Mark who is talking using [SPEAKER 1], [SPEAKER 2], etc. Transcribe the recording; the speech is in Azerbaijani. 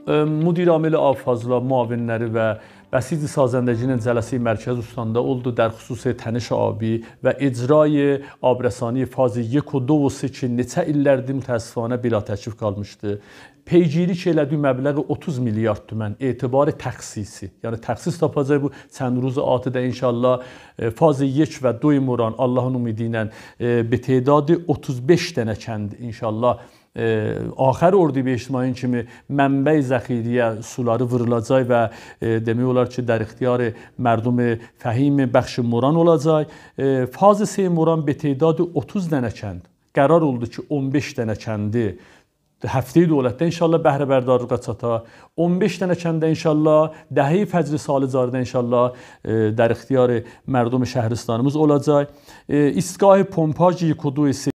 [SPEAKER 1] Müdir amili Afazla müavinləri və Bəsici sazəndəcinin cələsi mərkəz ustandə oldu در خصوص تنش آبی və icrayı abrəsani fazı 1 و 2 و 3 ki, neçə illərdir mütəəssifانə bila təklif qalmışdı. Peygirik elədiyi məbləği 30 milyard tümən etibarı təxsisi. Yəni təxsis tapacaq bu çənd ruzu atıda inşallah fazı 1 və 2 muran Allahın ümidi ilə be tedadı 35 dənə kənd inşallah آخر اردیبهشت ماهی kimi منبع ذخیره suları vurulacaq və demək olar ki, در اختیار مردم فهیم بخش موران olacaq. Fazı 3 muran be tedadı 30 dənə kənd. Qərar oldu ki, 15 dənə kəndi həftəyi dövlətdə inşallah bəhrəbərdarlığa çata. 15 dənə kəndə inşallah dəhi fəcri salı carıda inşallah در اختیار مردم شهرستانımız olacaq. İstgah pompaj 1 و 2